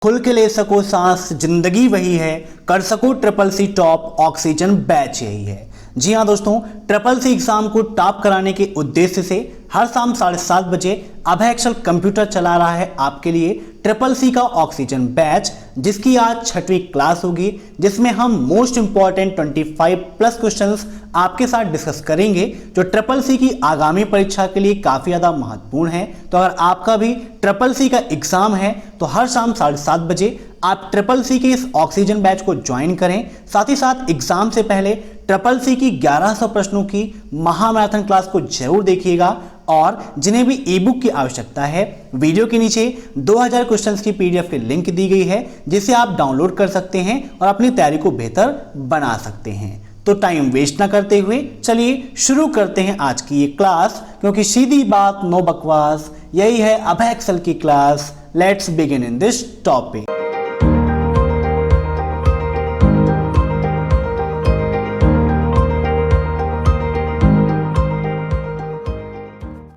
खुल के ले सको सांस, जिंदगी वही है, कर सको triple C top, oxygen batch यही है। जी हाँ दोस्तों, ट्रिपल सी एग्जाम को टॉप कराने के उद्देश्य से हर शाम 7:30 बजे अभय एक्सेल कंप्यूटर चला रहा है आपके लिए ट्रिपल सी का ऑक्सीजन बैच, जिसकी आज 6वीं क्लास होगी, जिसमें हम मोस्ट इंपॉर्टेंट 25+ क्वेश्चंस आपके साथ डिस्कस करेंगे जो ट्रिपल सी की आगामी परीक्षा के लिए काफी ज्यादा महत्वपूर्ण है। तो अगर आपका भी ट्रिपल सी का एग्जाम है तो हर शाम 7:30 बजे आप ट्रिपल सी के इस ऑक्सीजन बैच को ज्वाइन करें। साथ ही साथ एग्जाम से पहले ट्रिपल सी की 1100 प्रश्नों की महामैराथन क्लास को जरूर देखिएगा। और जिन्हें भी ई बुक की आवश्यकता है, वीडियो के नीचे 2000 क्वेश्चंस की पीडीएफ की लिंक दी गई है, जिसे आप डाउनलोड कर सकते हैं और अपनी तैयारी को बेहतर बना सकते हैं। तो टाइम वेस्ट ना करते हुए चलिए शुरू करते हैं आज की ये क्लास, क्योंकि सीधी बात नो बकवास, यही है अभय एक्सेल की class. Let's begin in this topic.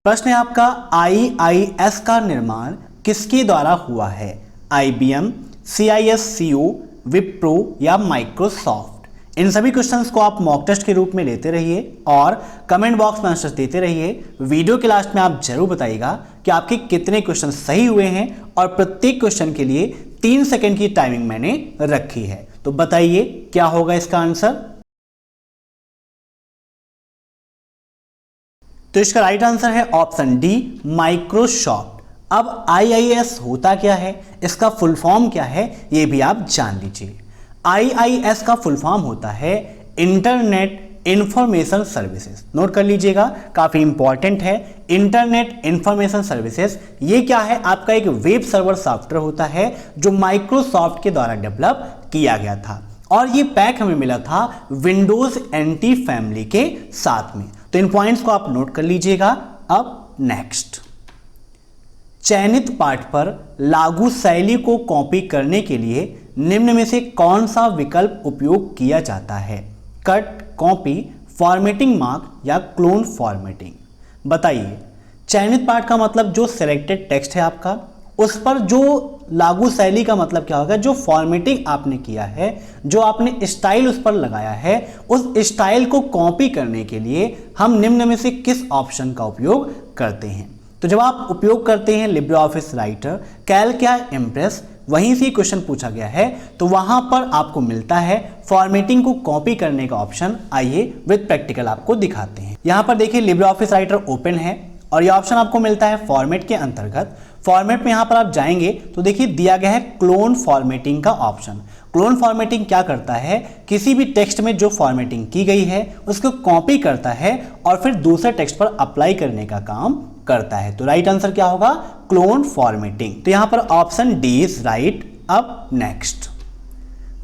प्रश्न है आपका, IIS का निर्माण किसके द्वारा हुआ है? IBM, CISCO, विप्रो या माइक्रोसॉफ्ट? इन सभी क्वेश्चंस को आप मॉक टेस्ट के रूप में लेते रहिए और कमेंट बॉक्स में आंसर देते रहिए। वीडियो के लास्ट में आप जरूर बताइएगा कि आपके कितने क्वेश्चन सही हुए हैं, और प्रत्येक क्वेश्चन के लिए 3 सेकंड की टाइमिंग मैंने रखी है। तो बताइए क्या होगा इसका आंसर? तो इसका राइट आंसर है ऑप्शन डी, माइक्रोसॉफ्ट। अब IIS होता क्या है, इसका फुल फॉर्म क्या है, यह भी आप जान लीजिए। IIS का फुल फॉर्म होता है इंटरनेट इंफॉर्मेशन सर्विसेज। नोट कर लीजिएगा, काफी इंपॉर्टेंट है। इंटरनेट इंफॉर्मेशन सर्विसेज ये क्या है? आपका एक वेब सर्वर सॉफ्टवेयर होता है जो माइक्रोसॉफ्ट के द्वारा डेवलप किया गया था, और ये पैक हमें मिला था विंडोज NT फैमिली के साथ में। तो इन पॉइंट्स को आप नोट कर लीजिएगा। अब नेक्स्ट, चयनित पाठ पर लागू शैली को कॉपी करने के लिए निम्न में से कौन सा विकल्प उपयोग किया जाता है? कट, कॉपी, फॉर्मेटिंग मार्क या क्लोन फॉर्मेटिंग? बताइए। चयनित पाठ का मतलब जो सिलेक्टेड टेक्स्ट है आपका, उस पर जो लागू शैली का मतलब क्या होगा? जो फॉर्मेटिंग आपने किया है, जो आपने स्टाइल उस पर लगाया है, उस स्टाइल को कॉपी करने के लिए हम निम्न में से किस ऑप्शन का उपयोग करते हैं? तो जब आप उपयोग करते हैं लिब्रे ऑफिस राइटर, कैल्क या इम्प्रेस, वहीं से क्वेश्चन पूछा गया है, तो वहां पर आपको मिलता है फॉर्मेटिंग को कॉपी करने का ऑप्शन। आइए विद प्रैक्टिकल आपको दिखाते हैं। यहां पर देखिए लिब्रे ऑफिस राइटर ओपन है और यह ऑप्शन आपको मिलता है फॉर्मेट के अंतर्गत। फॉर्मेट में यहां पर आप जाएंगे तो देखिए दिया गया है क्लोन फॉर्मेटिंग का ऑप्शन। क्लोन फॉर्मेटिंग क्या करता है? किसी भी टेक्स्ट में जो फॉर्मेटिंग की गई है उसको कॉपी करता है और फिर दूसरे टेक्स्ट पर अप्लाई करने का काम करता है। तो राइट आंसर क्या होगा? Clone formatting. तो यहां पर ऑप्शन डी इज राइट। अब नेक्स्ट,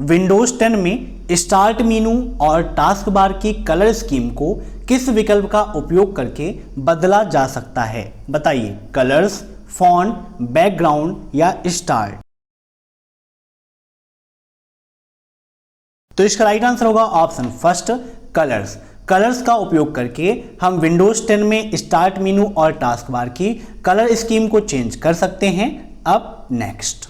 विंडोज 10 में स्टार्ट मेनू और टास्क बार की कलर स्कीम को किस विकल्प का उपयोग करके बदला जा सकता है? बताइए। कलर्स, फॉन्ट, बैकग्राउंड या स्टार्ट? तो इसका राइट आंसर होगा ऑप्शन फर्स्ट, कलर्स। कलर्स का उपयोग करके हम विंडोज 10 में स्टार्ट मेनू और टास्क बार की कलर स्कीम को चेंज कर सकते हैं। अब नेक्स्ट,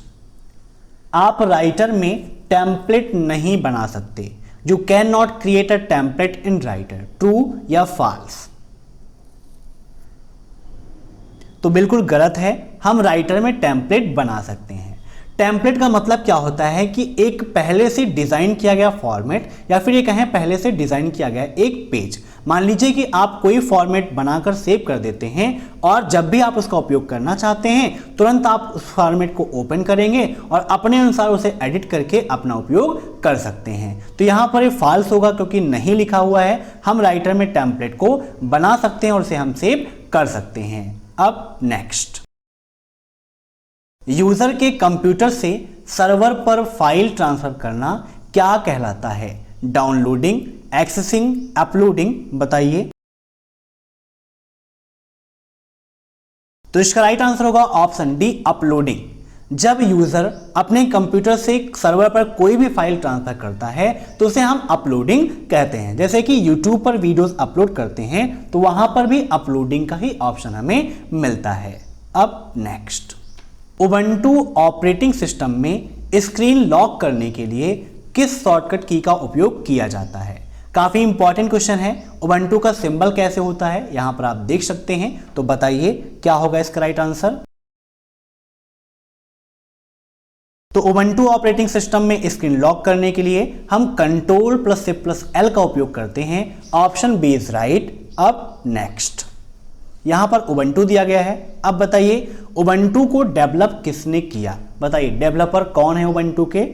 आप राइटर में टेम्पलेट नहीं बना सकते। You can not create a template in writer. True या फॉल्स? तो बिल्कुल गलत है, हम राइटर में टेम्पलेट बना सकते हैं। टेम्पलेट का मतलब क्या होता है कि एक पहले से डिजाइन किया गया फॉर्मेट, या फिर ये कहें पहले से डिजाइन किया गया एक पेज। मान लीजिए कि आप कोई फॉर्मेट बनाकर सेव कर देते हैं और जब भी आप उसका उपयोग करना चाहते हैं तुरंत आप उस फॉर्मेट को ओपन करेंगे और अपने अनुसार उसे एडिट करके अपना उपयोग कर सकते हैं। तो यहां पर ये फॉल्स होगा क्योंकि नहीं लिखा हुआ है। हम राइटर में टेम्पलेट को बना सकते हैं और उसे हम सेव कर सकते हैं। अब नेक्स्ट, यूजर के कंप्यूटर से सर्वर पर फाइल ट्रांसफर करना क्या कहलाता है? Downloading, accessing, uploading? बताइए। तो इसका राइट आंसर होगा ऑप्शन डी, अपलोडिंग। जब यूजर अपने कंप्यूटर से सर्वर पर कोई भी फाइल ट्रांसफर करता है तो उसे हम अपलोडिंग कहते हैं। जैसे कि यूट्यूब पर वीडियोस अपलोड करते हैं तो वहां पर भी अपलोडिंग का ही ऑप्शन हमें मिलता है। अब नेक्स्ट, उबंटू ऑपरेटिंग सिस्टम में स्क्रीन लॉक करने के लिए किस शॉर्टकट की का उपयोग किया जाता है? काफी इंपॉर्टेंट क्वेश्चन है। उबंटू का सिंबल कैसे होता है यहां पर आप देख सकते हैं, तो बताइए क्या होगा इसका राइट आंसर। तो उबंटू ऑपरेटिंग सिस्टम में स्क्रीन लॉक करने के लिए हम control plus shift plus L का उपयोग करते हैं। Option B is right. अब नेक्स्ट, यहां पर उबंटू दिया गया है। अब बताइए उबंटू को डेवलप किसने किया? बताइए डेवलपर कौन है उबंटू के?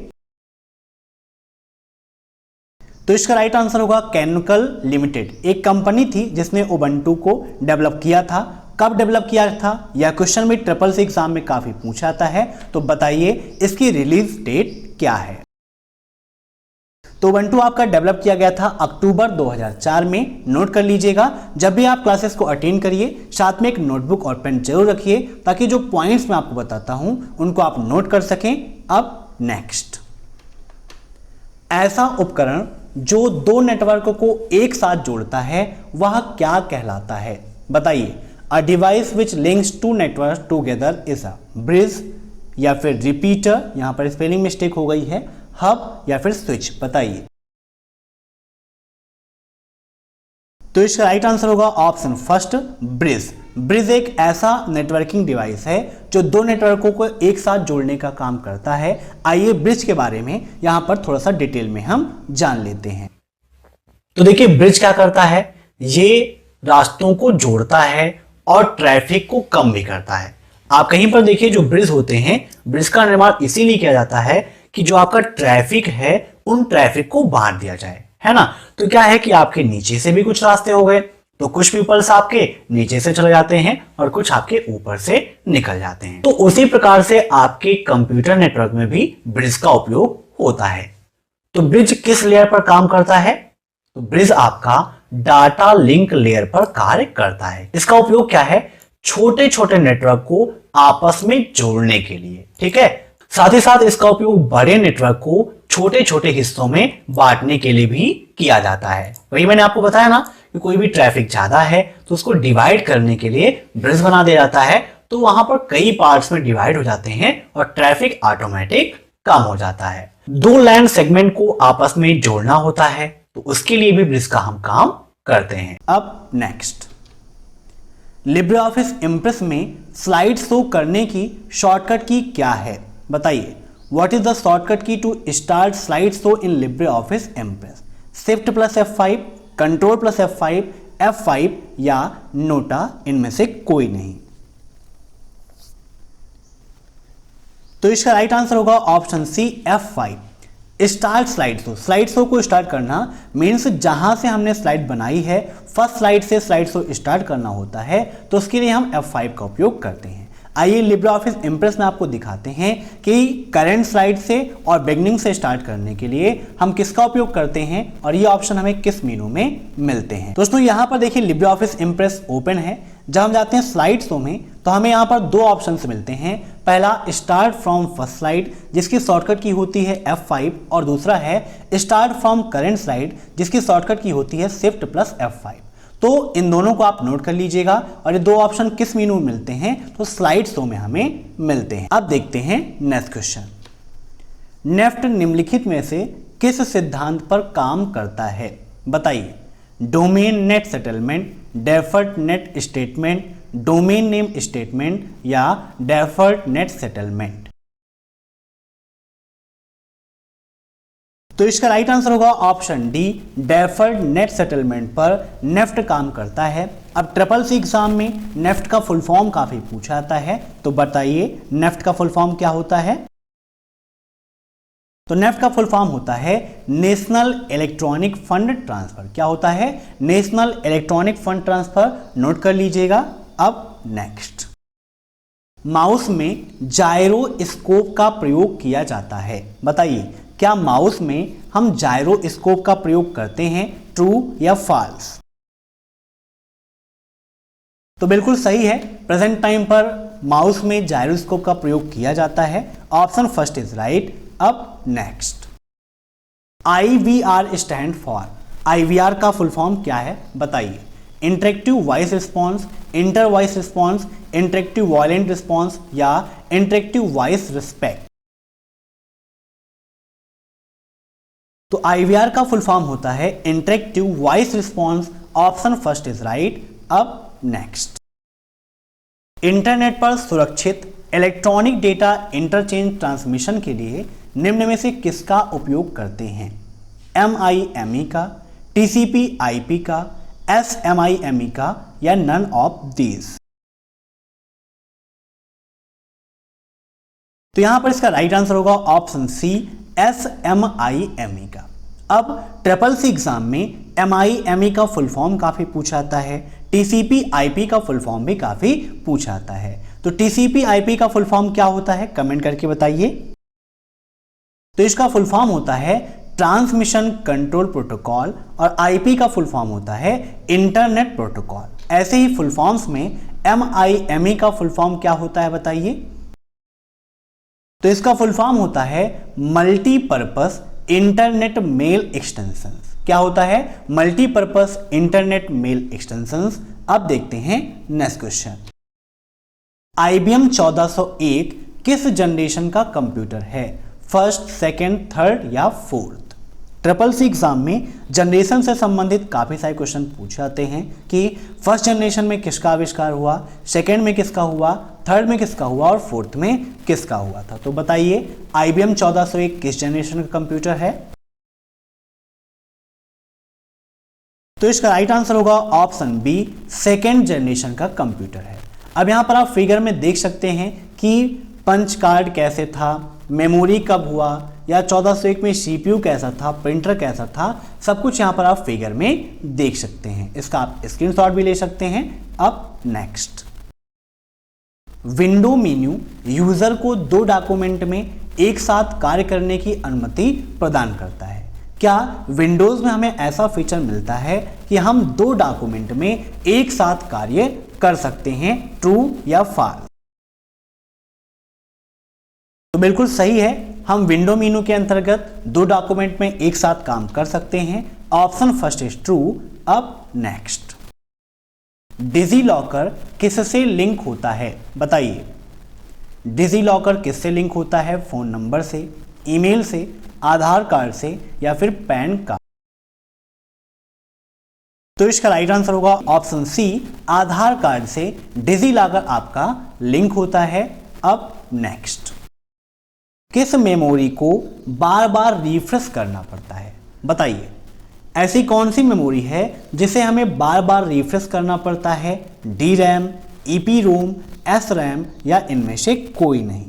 तो इसका राइट आंसर होगा कैनोनिकल लिमिटेड। एक कंपनी थी जिसने उबंटू को डेवलप किया था। कब डेवलप किया था यह क्वेश्चन भी ट्रिपल सी एग्जाम में काफी पूछा जाता है, तो बताइए इसकी रिलीज डेट क्या है? तो उबंटू आपका डेवलप किया गया था अक्टूबर 2004 में। नोट कर लीजिएगा, जब भी आप क्लासेस को अटेंड करिए साथ में एक नोटबुक और पेन जरूर रखिए ताकि जो पॉइंट्स मैं आपको बताता हूं उनको आप नोट कर सकें। अब नेक्स्ट, ऐसा उपकरण जो दो नेटवर्क को एक साथ जोड़ता है वह क्या कहलाता है? बताइए। A device which links to network together is a bridge, या फिर रिपीटर, यहां पर स्पेलिंग मिस्टेक हो गई है, हब या फिर स्विच। बताइए। तो इसका राइट आंसर होगा ऑप्शन फर्स्ट, ब्रिज। ब्रिज एक ऐसा नेटवर्किंग डिवाइस है जो दो नेटवर्कों को एक साथ जोड़ने का काम करता है। आइए ब्रिज के बारे में यहां पर थोड़ा सा डिटेल में हम जान लेते हैं। तो देखिए ब्रिज क्या करता है, ये रास्तों को जोड़ता है और ट्रैफिक को कम भी करता है। आप कहीं पर देखिए जो ब्रिज होते हैं, ब्रिज का निर्माण इसीलिए किया जाता है कि जो आपका ट्रैफिक है उन ट्रैफिक को बांट दिया जाए, है ना। तो क्या है कि आपके नीचे से भी कुछ रास्ते हो गए, तो कुछ पीपल्स आपके नीचे से चले जाते हैं और कुछ आपके ऊपर से निकल जाते हैं। तो उसी प्रकार से आपके कंप्यूटर नेटवर्क में भी ब्रिज का उपयोग होता है। तो ब्रिज किस लेयर पर काम करता है? तो ब्रिज आपका डाटा लिंक लेयर पर कार्य करता है। इसका उपयोग क्या है? छोटे छोटे नेटवर्क को आपस में जोड़ने के लिए, ठीक है। साथ ही साथ इसका उपयोग बड़े नेटवर्क को छोटे छोटे हिस्सों में बांटने के लिए भी किया जाता है। वही मैंने आपको बताया ना कि कोई भी ट्रैफिक ज्यादा है तो उसको डिवाइड करने के लिए ब्रिज बना दिया जाता है, तो वहां पर कई पार्ट्स में डिवाइड हो जाते हैं और ट्रैफिक ऑटोमेटिक कम हो जाता है। दो लैंड सेगमेंट को आपस में जोड़ना होता है, तो उसके लिए भी ब्रिज का हम काम करते हैं। अब नेक्स्ट, लिब्रे ऑफिस इम्प्रेस में स्लाइड शो करने की शॉर्टकट की क्या है? बताइए। What is the shortcut key to start slide show in LibreOffice Impress? Shift plus F5, control plus F5, F5 या नोटा, इनमें से कोई नहीं। तो इसका राइट आंसर होगा option C, F5। Start slide show, slide show को start करना मीन्स जहां से हमने स्लाइड बनाई है फर्स्ट स्लाइड से स्लाइड शो स्टार्ट करना होता है, तो उसके लिए हम F5 का उपयोग करते हैं। आइए लिब्रे ऑफिस इम्प्रेस में आपको दिखाते हैं कि करंट स्लाइड से और बिगनिंग से स्टार्ट करने के लिए हम किसका उपयोग करते हैं और ये ऑप्शन हमें किस मेनू में मिलते हैं। दोस्तों यहां पर देखिए लिब्रे ऑफिस इम्प्रेस ओपन है। जब हम जाते हैं स्लाइड शो में तो हमें यहां पर दो ऑप्शन मिलते हैं। पहला स्टार्ट फ्रॉम फर्स्ट स्लाइड जिसकी शॉर्टकट की होती है F5, और दूसरा है स्टार्ट फ्रॉम करंट स्लाइड जिसकी शॉर्टकट की होती है शिफ्ट प्लस F5। तो इन दोनों को आप नोट कर लीजिएगा। और ये दो ऑप्शन किस मेनू में मिलते हैं? तो स्लाइड शो में हमें मिलते हैं। अब देखते हैं नेक्स्ट क्वेश्चन। नेफ्ट निम्नलिखित में से किस सिद्धांत पर काम करता है? बताइए। Domain net settlement, deferred net statement, domain name statement या डेफर्ड नेट सेटलमेंट। तो इसका राइट आंसर होगा option D, deferred net settlement पर नेफ्ट काम करता है। अब ट्रिपल सी एग्जाम में नेफ्ट का फुल फॉर्म काफी पूछा जाता है, तो बताइए नेफ्ट का फुल फॉर्म क्या होता है? तो नेफ्ट का फुल फॉर्म होता है नेशनल इलेक्ट्रॉनिक फंड ट्रांसफर। क्या होता है? National electronic fund transfer. Note कर लीजिएगा। अब नेक्स्ट, माउस में जायरोस्कोप का प्रयोग किया जाता है। बताइए क्या माउस में हम जायरोस्कोप का प्रयोग करते हैं? ट्रू या फॉल्स? तो बिल्कुल सही है, प्रेजेंट टाइम पर माउस में जायरोस्कोप का प्रयोग किया जाता है। Option first is right. अब next, IVR stand for, IVR का फुल फॉर्म क्या है? बताइए। Interactive voice response, inter voice response, interactive violent response या इंटरेक्टिव वॉइस रिस्पेक्ट। तो IVR का फुल फॉर्म होता है interactive voice response. Option first is right. अब नेक्स्ट, इंटरनेट पर सुरक्षित इलेक्ट्रॉनिक डेटा इंटरचेंज ट्रांसमिशन के लिए निम्न में से किसका उपयोग करते हैं? MIME का, TCP/IP का, SMIME का या नन ऑफ दीज? तो यहां पर इसका राइट आंसर होगा ऑप्शन सी, SMIME का। अब ट्रिपल सी एग्जाम में MIME का फुल फॉर्म काफी पूछा आता है, TCP/IP का फुल फॉर्म भी काफी पूछा आता है। तो TCP/IP का फुल फॉर्म क्या होता है, कमेंट करके बताइए। तो इसका फुल फॉर्म होता है ट्रांसमिशन कंट्रोल प्रोटोकॉल और IP का फुल फॉर्म होता है इंटरनेट प्रोटोकॉल। ऐसे ही फुल फॉर्म्स में MIME का फुल फॉर्म क्या होता है बताइए। तो इसका फुल फॉर्म होता है मल्टीपर्पस इंटरनेट मेल एक्सटेंशंस। क्या होता है? Multipurpose internet mail extensions. अब देखते हैं नेक्स्ट क्वेश्चन। IBM 1401 किस जनरेशन का कंप्यूटर है? फर्स्ट, सेकेंड, थर्ड या फोर्थ? ट्रिपल सी एग्जाम में जनरेशन से संबंधित काफी सारे क्वेश्चन पूछे जाते हैं कि फर्स्ट जनरेशन में किसका आविष्कार हुआ, सेकेंड में किसका हुआ, थर्ड में किसका हुआ और फोर्थ में किसका हुआ था। तो बताइए IBM 1401 किस जनरेशन का कंप्यूटर है? तो इसका राइट आंसर होगा ऑप्शन बी, सेकेंड जनरेशन का कंप्यूटर है। अब यहां पर आप फिगर में देख सकते हैं कि पंच कार्ड कैसे था, मेमोरी कब हुआ, या 1401 में CPU कैसा था, प्रिंटर कैसा था, सब कुछ यहां पर आप फिगर में देख सकते हैं। इसका आप स्क्रीनशॉट भी ले सकते हैं। अब नेक्स्ट, विंडो मेन्यू यूजर को 2 डॉक्यूमेंट में एक साथ कार्य करने की अनुमति प्रदान करता है। क्या विंडोज में हमें ऐसा फीचर मिलता है कि हम 2 डॉक्यूमेंट में एक साथ कार्य कर सकते हैं? ट्रू या फॉल्स? तो बिल्कुल सही है, हम विंडो मेनू के अंतर्गत 2 डॉक्यूमेंट में एक साथ काम कर सकते हैं। Option first is true. अब नेक्स्ट, डिजीलॉकर किससे लिंक होता है बताइए। डिजीलॉकर किससे लिंक होता है? फोन नंबर से, ईमेल से, आधार कार्ड से या फिर पैन कार्ड? तो इसका राइट आंसर होगा ऑप्शन सी, आधार कार्ड से डिजीलॉकर आपका लिंक होता है। अब नेक्स्ट, किस मेमोरी को बार बार रिफ्रेश करना पड़ता है बताइए। ऐसी कौन सी मेमोरी है जिसे हमें बार बार रिफ्रेश करना पड़ता है? DRAM, EPROM, SRAM या इनमें से कोई नहीं?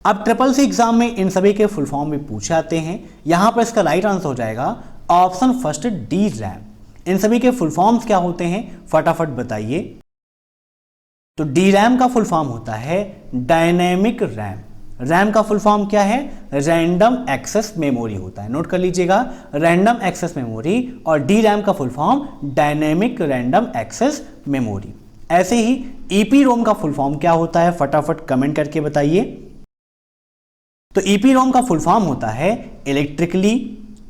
अब ट्रिपल सी एग्जाम में इन सभी के फुल फॉर्म भी पूछे जाते हैं। यहां पर इसका राइट आंसर हो जाएगा ऑप्शन फर्स्ट, DRAM। इन सभी के फुल फॉर्म्स क्या होते हैं फटाफट बताइए। तो DRAM का फुल फॉर्म होता है डायनेमिक रैम। रैम का फुल फॉर्म क्या है? रैंडम एक्सेस मेमोरी होता है। नोट कर लीजिएगा, रैंडम एक्सेस मेमोरी और DRAM का full form dynamic random access memory. ऐसे ही EPROM का फुल फॉर्म क्या होता है फटाफट कमेंट करके बताइए। तो EPROM का फुल फॉर्म होता है electrically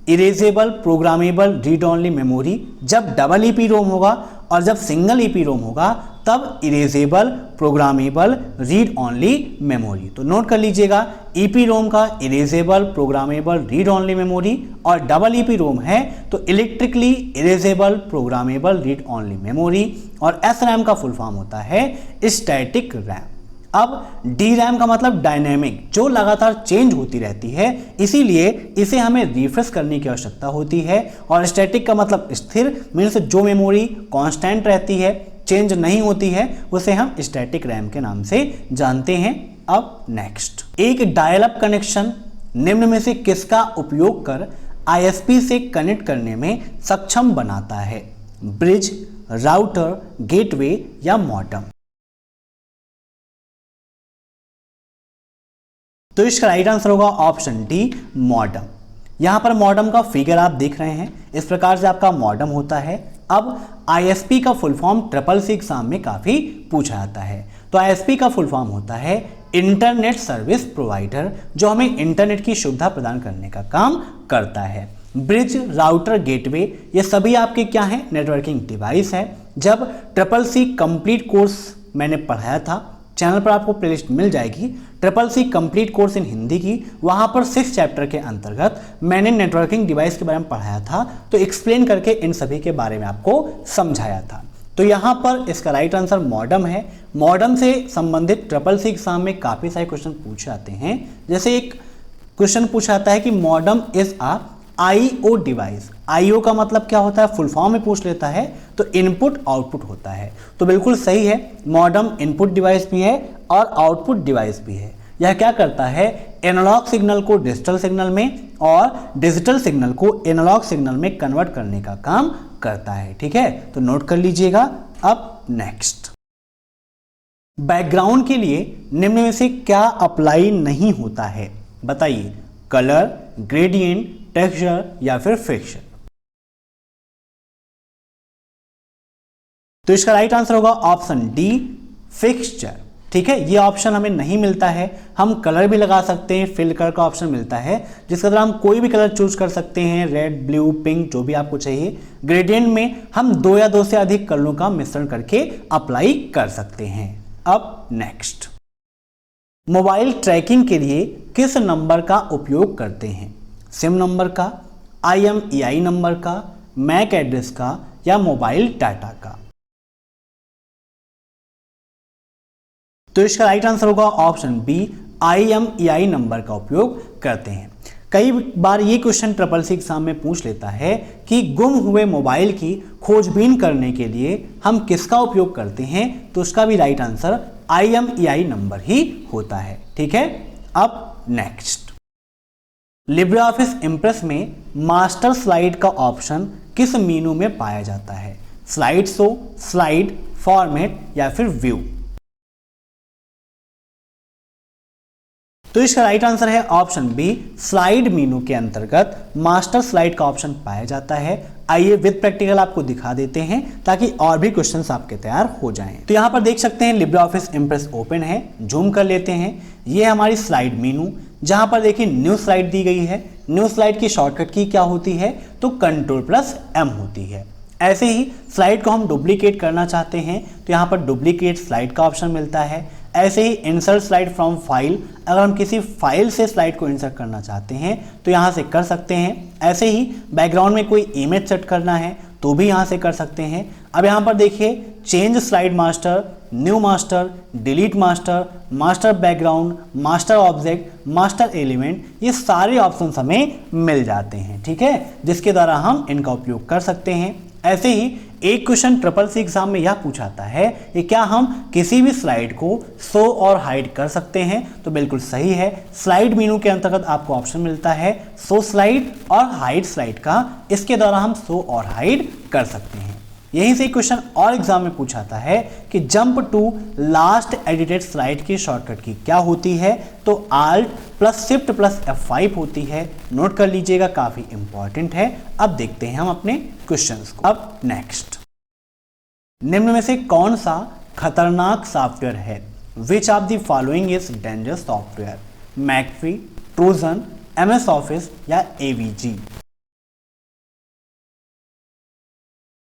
erasable programmable read only memory. जब डबल EPROM होगा और जब सिंगल EPROM होगा तब erasable programmable read only memory. तो नोट कर लीजिएगा, EPROM का erasable programmable read only memory और डबल EPROM है तो electrically erasable programmable read only memory. और SRAM का फुल फॉर्म होता है स्टैटिक रैम। अब DRAM का मतलब डायनेमिक, जो लगातार चेंज होती रहती है, इसीलिए इसे हमें रिफ्रेश करने की आवश्यकता होती है। और स्टैटिक का मतलब स्थिर, मीन्स जो मेमोरी कांस्टेंट रहती है, चेंज नहीं होती है, उसे हम स्टैटिक रैम के नाम से जानते हैं। अब नेक्स्ट, एक डायल अप कनेक्शन निम्न में से किसका उपयोग कर ISP से कनेक्ट करने में सक्षम बनाता है? ब्रिज, राउटर, गेटवे या मॉडेम? तो इसका राइट आंसर होगा ऑप्शन डी, मॉडेम। यहां पर मॉडेम का फिगर आप देख रहे हैं, इस प्रकार से आपका मॉडेम होता है। अब ISP का full form triple C exam में काफी पूछा जाता है। तो ISP का फुल फॉर्म होता है इंटरनेट सर्विस प्रोवाइडर, जो हमें इंटरनेट की सुविधा प्रदान करने का काम करता है। ब्रिज, राउटर, गेटवे, ये सभी आपके क्या हैं, नेटवर्किंग डिवाइस है। जब CCC कंप्लीट कोर्स मैंने पढ़ाया था, चैनल पर आपको प्लेलिस्ट मिल जाएगी, CCC complete course in Hindi की, वहाँ पर 6 चैप्टर के अंतर्गत मैंने नेटवर्किंग डिवाइस के बारे में पढ़ाया था, तो एक्सप्लेन करके इन सभी के बारे में आपको समझाया था। तो यहाँ पर इसका राइट आंसर मॉडेम है। मॉडेम से संबंधित CCC एग्जाम में काफ़ी सारे क्वेश्चन पूछे जाते हैं। जैसे एक क्वेश्चन पूछा जाता है कि modem is a IO device. IO का मतलब क्या होता है, फुल फॉर्म में पूछ लेता है, तो इनपुट आउटपुट होता है। तो बिल्कुल सही है, मॉडेम इनपुट डिवाइस भी है और आउटपुट डिवाइस भी है। यह क्या करता है, एनालॉग सिग्नल को डिजिटल सिग्नल में और डिजिटल सिग्नल को एनालॉग सिग्नल में कन्वर्ट करने का काम करता है। ठीक है, तो नोट कर लीजिएगा। अब नेक्स्ट, बैकग्राउंड के लिए निम्न में से क्या अप्लाई नहीं होता है, बताइए। कलर, ग्रेडियंट, टेक्सचर या फिर फिक्शन। तो इसका राइट आंसर होगा ऑप्शन डी, फिक्सचर। ठीक है, ये ऑप्शन हमें नहीं मिलता है। हम कलर भी लगा सकते हैं, फिल कलर का ऑप्शन मिलता है, जिसके द्वारा हम कोई भी कलर चूज कर सकते हैं, रेड, ब्लू, पिंक, जो भी आपको चाहिए। ग्रेडियंट में हम 2 या 2 से अधिक कलरों का मिश्रण करके अप्लाई कर सकते हैं। अब नेक्स्ट, मोबाइल ट्रैकिंग के लिए किस नंबर का उपयोग करते हैं, सिम नंबर का, IMEI नंबर का, मैक एड्रेस का या मोबाइल डाटा का। तो इसका राइट आंसर होगा ऑप्शन बी, IMEI नंबर का उपयोग करते हैं। कई बार ये क्वेश्चन CCC एग्जाम में पूछ लेता है कि गुम हुए मोबाइल की खोजबीन करने के लिए हम किसका उपयोग करते हैं, तो उसका भी राइट आंसर IMEI नंबर ही होता है। ठीक है, अब नेक्स्ट, लिब्रे ऑफिस इम्प्रेस में मास्टर स्लाइड का ऑप्शन किस मेनू में पाया जाता है, स्लाइड शो, स्लाइड, फॉर्मेट या फिर व्यू। तो इसका राइट आंसर है ऑप्शन बी, स्लाइड मेनू के अंतर्गत मास्टर स्लाइड का ऑप्शन पाया जाता है। आइए विद प्रैक्टिकल आपको दिखा देते हैं ताकि और भी क्वेश्चंस आपके तैयार हो जाएं। तो यहाँ पर देख सकते हैं लिब्रे ऑफिस इम्प्रेस ओपन है, जूम कर लेते हैं। ये हमारी स्लाइड मेनू, जहां पर देखिए न्यू स्लाइड दी गई है। न्यू स्लाइड की शॉर्टकट की क्या होती है, तो Ctrl+M होती है। ऐसे ही स्लाइड को हम डुप्लीकेट करना चाहते हैं तो यहाँ पर डुप्लीकेट स्लाइड का ऑप्शन मिलता है। ऐसे ही इंसर्ट स्लाइड फ्रॉम फाइल, अगर हम किसी फाइल से स्लाइड को इंसर्ट करना चाहते हैं तो यहाँ से कर सकते हैं। ऐसे ही बैकग्राउंड में कोई इमेज सेट करना है तो भी यहाँ से कर सकते हैं। अब यहाँ पर देखिए change slide master, new master, delete master, master background, master object, master element, ये सारे ऑप्शंस हमें मिल जाते हैं। ठीक है, जिसके द्वारा हम इनका उपयोग कर सकते हैं। ऐसे ही एक क्वेश्चन CCC एग्जाम में यह पूछाता है कि क्या हम किसी भी स्लाइड को शो और हाइड कर सकते हैं, तो बिल्कुल सही है। स्लाइड मेनू के अंतर्गत आपको ऑप्शन मिलता है शो स्लाइड और हाइड स्लाइड का, इसके द्वारा हम शो और हाइड कर सकते हैं। यहीं से क्वेश्चन और एग्जाम में पूछाता है कि jump to last edited slide की शॉर्टकट की क्या होती है, तो Alt+Shift+F5 होती है। नोट कर लीजिएगा, काफी इंपॉर्टेंट है। अब देखते हैं हम अपने क्वेश्चंस को। अब नेक्स्ट, निम्न में से कौन सा खतरनाक सॉफ्टवेयर है, which of the following is dangerous software, McAfee, Trojan, MS office या AVG।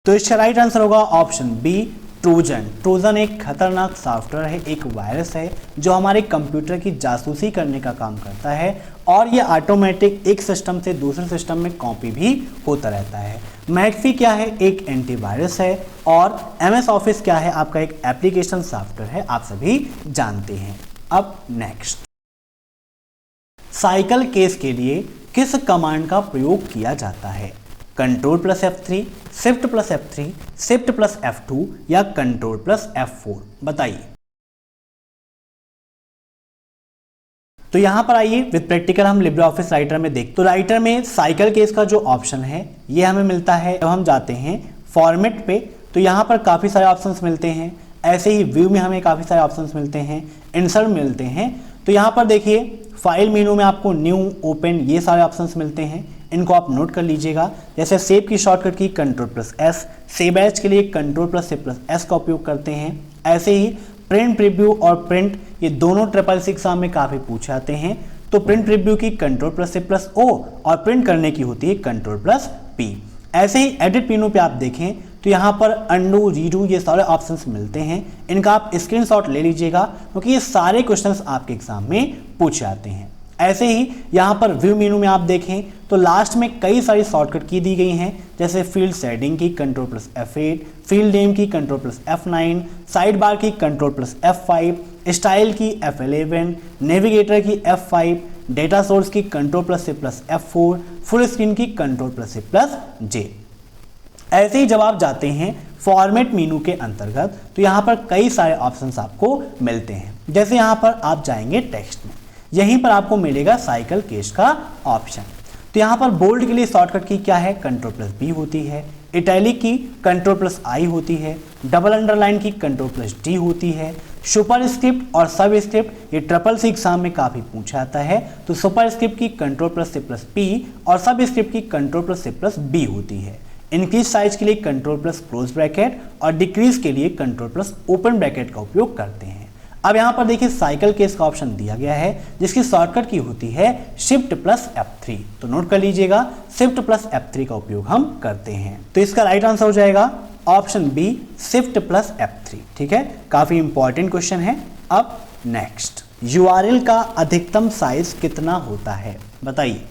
तो इसका राइट आंसर होगा ऑप्शन बी, ट्रोजन। ट्रोजन एक खतरनाक सॉफ्टवेयर है, एक वायरस है जो हमारे कंप्यूटर की जासूसी करने का काम करता है और ये ऑटोमेटिक एक सिस्टम से दूसरे सिस्टम में कॉपी भी होता रहता है। मैकफी क्या है, एक एंटीवायरस है और MS ऑफिस क्या है, आपका एक एप्लीकेशन सॉफ्टवेयर है, आप सभी जानते हैं। अब नेक्स्ट, साइकिल केस के लिए किस कमांड का प्रयोग किया जाता है, Ctrl+F3, Shift+F3, Shift+F2 या Ctrl+F4, बताइए। तो यहां पर आइए विद प्रैक्टिकल हम लिब्रे ऑफिस राइटर में देखते। तो राइटर में साइकिल केस का जो ऑप्शन है ये हमें मिलता है। जब हम जाते हैं फॉर्मेट पे तो यहां पर काफ़ी सारे ऑप्शंस मिलते हैं। ऐसे ही व्यू में हमें काफ़ी सारे ऑप्शंस मिलते हैं, इंसर्ट मिलते हैं। तो यहाँ पर देखिए फाइल मेनू में आपको न्यू, ओपन, ये सारे ऑप्शंस मिलते हैं। इनको आप नोट कर लीजिएगा। जैसे सेव की शॉर्टकट की Ctrl+S, सेव एज के लिए Ctrl+C+S का उपयोग करते हैं। ऐसे ही प्रिंट, प्रीव्यू और प्रिंट, ये दोनों CCC एग्जाम में काफ़ी पूछे जाते हैं। तो प्रिंट प्रीव्यू की कंट्रोल प्लस से प्लस ओ और प्रिंट करने की होती है कंट्रोल प्लस पी। ऐसे ही एडिट मेनू पे आप देखें तो यहाँ पर अंडू, रीडू ये सारे ऑप्शंस मिलते हैं। इनका आप स्क्रीनशॉट ले लीजिएगा क्योंकि ये सारे क्वेश्चंस आपके एग्जाम में पूछे जाते हैं। ऐसे ही यहाँ पर व्यू मेनू में आप देखें तो लास्ट में कई सारी शॉर्टकट की दी गई हैं, जैसे फील्ड शेडिंग की control plus F8, field name की control plus F9, side bar की कंट्रोल प्लस F5, स्टाइल की F11, नेविगेटर की F5, डेटा सोर्स की कंट्रोल प्लस से प्लस F4, फुल स्क्रीन की कंट्रोल प्लस से प्लस J। ऐसे ही जब आप जाते हैं फॉर्मेट मेनू के अंतर्गत तो यहाँ पर कई सारे ऑप्शंस आपको मिलते हैं। जैसे यहाँ पर आप जाएंगे टेक्स्ट में, यहीं पर आपको मिलेगा साइकिल केस का ऑप्शन। तो यहाँ पर बोल्ड के लिए शॉर्टकट की क्या है, कंट्रोल प्लस बी होती है, इटैलिक की कंट्रोल प्लस आई होती है, डबल अंडरलाइन की कंट्रोल प्लस डी होती है, सुपर स्क्रिप्ट और सब स्क्रिप्ट ये ट्रिपल सी एग्जाम में काफी पूछा जाता है। तो सुपर स्क्रिप्ट की कंट्रोल प्लस से प्लस पी और सब स्क्रिप्ट की कंट्रोल प्लस से प्लस बी होती है। इंक्रीज साइज के लिए कंट्रोल प्लस क्लोज ब्रैकेट और डिक्रीज के लिए कंट्रोल प्लस ओपन ब्रैकेट का उपयोग करते हैं। अब यहाँ पर देखिए साइकिल केस का ऑप्शन दिया गया है जिसकी शॉर्टकट की होती है शिफ्ट प्लस F3। तो नोट कर लीजिएगा शिफ्ट प्लस F3 का उपयोग हम करते हैं। तो इसका राइट आंसर हो जाएगा option B shift plus F3। ठीक है, काफी इंपॉर्टेंट क्वेश्चन है। अब नेक्स्ट, URL का अधिकतम साइज कितना होता है, बताइए।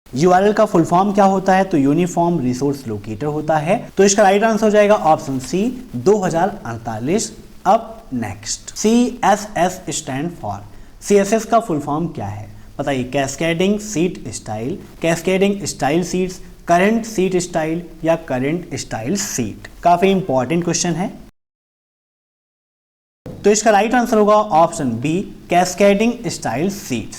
URL का फुल फॉर्म क्या होता है, तो यूनिफॉर्म रिसोर्स लोकेटर होता है। तो इसका राइट आंसर हो जाएगा ऑप्शन सी 2048। अब next, CSS stand for, CSS का फुल फॉर्म क्या है, बताइए। Cascading sheet style, cascading style sheets, current sheet style या करंट स्टाइल सीट। काफी इंपॉर्टेंट क्वेश्चन है। तो इसका राइट आंसर होगा option B cascading style sheets.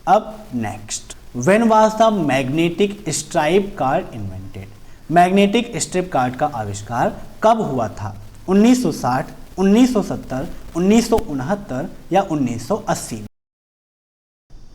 अब next, when was the magnetic stripe card invented, magnetic strip card का आविष्कार कब हुआ था, 1960, 1970, 1969 या 1980।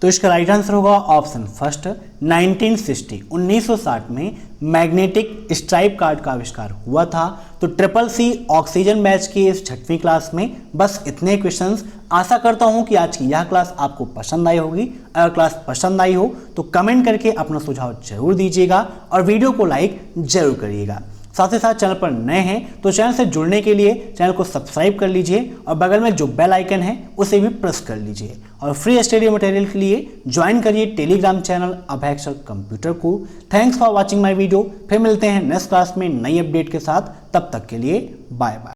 तो इसका राइट आंसर होगा ऑप्शन फर्स्ट 1960। 1960 में मैग्नेटिक स्ट्राइप कार्ड का आविष्कार हुआ था। तो ट्रिपल सी ऑक्सीजन बैच की इस 6वीं क्लास में बस इतने क्वेश्चंस। आशा करता हूं कि आज की यह क्लास आपको पसंद आई होगी। अगर क्लास पसंद आई हो तो कमेंट करके अपना सुझाव जरूर दीजिएगा और वीडियो को लाइक जरूर करिएगा। साथ ही साथ चैनल पर नए हैं तो चैनल से जुड़ने के लिए चैनल को सब्सक्राइब कर लीजिए और बगल में जो बेल आइकन है उसे भी प्रेस कर लीजिए। और फ्री स्टडी मटेरियल के लिए ज्वाइन करिए टेलीग्राम चैनल अभय अक्षर कंप्यूटर को। Thanks for watching my video. फिर मिलते हैं नेक्स्ट क्लास में नई अपडेट के साथ। तब तक के लिए बाय बाय।